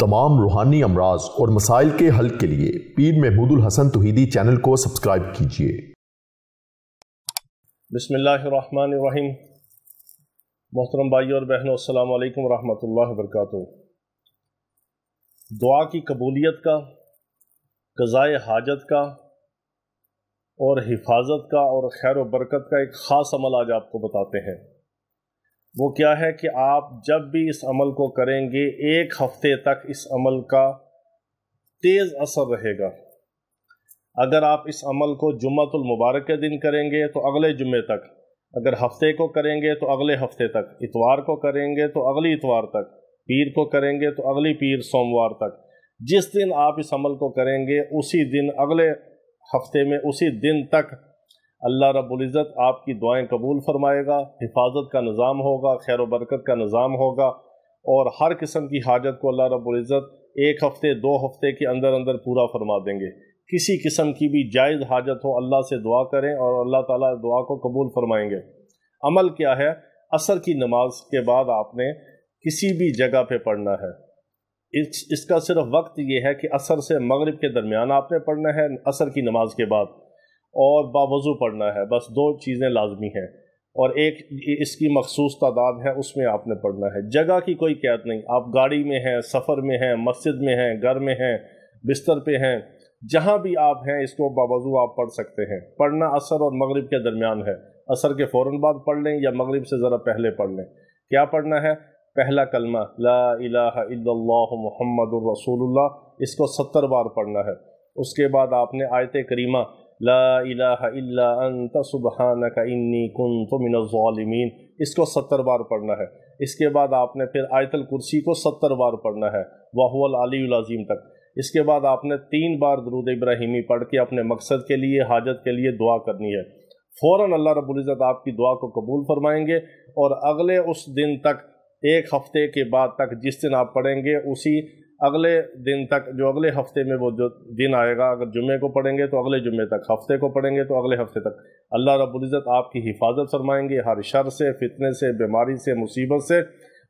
तमाम रूहानी अमराज और मसाइल के हल के लिए पीर महमूद उल हसन तौहीदी चैनल को सब्सक्राइब कीजिए। बिस्मिल्लाहिर्रहमानिर्रहीम। मोहतरम भाइयों और बहनों, अस्सलामु अलैकुम रहमतुल्लाहि व बरकातुहू। दुआ की कबूलियत का, क़ज़ाए हाजत का और हिफाजत का और खैर व बरकत का एक ख़ास अमल आज आपको बताते हैं। वो क्या है कि आप जब भी इस अमल को करेंगे, एक हफ्ते तक इस अमल का तेज़ असर रहेगा। अगर आप इस अमल को जुम्मतुल मुबारक के दिन करेंगे तो अगले जुम्मे तक, अगर हफ्ते को करेंगे तो अगले हफ्ते तक, इतवार को करेंगे तो अगली इतवार तक, पीर को करेंगे तो अगली पीर सोमवार तक, जिस दिन आप इस अमल को करेंगे उसी दिन अगले हफ्ते में उसी दिन तक अल्लाह रब्बुल इज़्ज़त आपकी दुआएं कबूल फरमाएगा। हिफाजत का निज़ाम होगा, खैर व बरकत का निज़ाम होगा और हर किस्म की हाजत को अल्लाह रब्बुल इज़्ज़त एक हफ्ते 2 हफ्ते के अंदर अंदर पूरा फरमा देंगे। किसी किस्म की भी जायज़ हाजत हो, अल्लाह से दुआ करें और अल्लाह ताला दुआ को कबूल फरमाएंगे। अमल क्या है? असर की नमाज के बाद आपने किसी भी जगह पे पढ़ना है। इसका सिर्फ वक्त ये है कि असर से मगरिब के दरमियान आपने पढ़ना है, असर की नमाज के बाद, और बावज़ू पढ़ना है। बस 2 चीज़ें लाजमी हैं और एक इसकी मखसूस तादाद है, उसमें आपने पढ़ना है। जगह की कोई कैद नहीं। आप गाड़ी में हैं, सफ़र में हैं, मस्जिद में हैं, घर में हैं, बिस्तर पे हैं, जहाँ भी आप हैं इसको बावज़ू आप पढ़ सकते हैं। पढ़ना असर और मगरिब के दरमियान है। असर के फ़ौरन बाद पढ़ लें या मगरिब से ज़रा पहले पढ़ लें। क्या पढ़ना है? पहला कलमा ला इलाहा इल्लल्लाहु मुहम्मदुर रसूलुल्लाह, इसको 70 बार पढ़ना है। उसके बाद आपने आयत करीमा ला इलाहा इल्ला अंता सुब्हानका इन्नी कुन्तु मिनज़ ज़ालिमीन, इसको 70 बार पढ़ना है। इसके बाद आपने फिर आयतुल कुर्सी को 70 बार पढ़ना है, व हुवल अलीयुल अज़ीम तक। इसके बाद आपने 3 बार दुरूद इब्राहिमी पढ़ के अपने मकसद के लिए, हाजत के लिए दुआ करनी है। फ़ौरन अल्लाह रब्बुल इज़्ज़त आपकी दुआ को कबूल फरमाएंगे और अगले उस दिन तक, एक हफ्ते के बाद तक, जिस दिन आप पढ़ेंगे उसी अगले दिन तक, जो अगले हफ्ते में वो जो दिन आएगा, अगर जुम्मे को पढ़ेंगे तो अगले जुम्मे तक, हफ्ते को पढ़ेंगे तो अगले हफ्ते तक, अल्लाह रब्बुल इज़्ज़त आपकी हिफाजत फरमाएंगे हर शर से, फितने से, बीमारी से, मुसीबत से,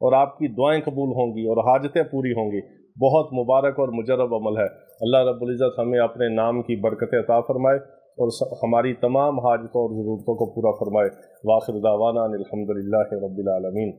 और आपकी दुआएं कबूल होंगी और हाजतें पूरी होंगी। बहुत मुबारक और मुजर्रब अमल है। अल्लाह रब्बुल इज़्ज़त हमें अपने नाम की बरकतें अता फरमाए और हमारी तमाम हाजतों और ज़रूरतों को पूरा फरमाए। वाखिर दावाना अनिल हम्दुलिल्लाहि रब्बिल आलमीन।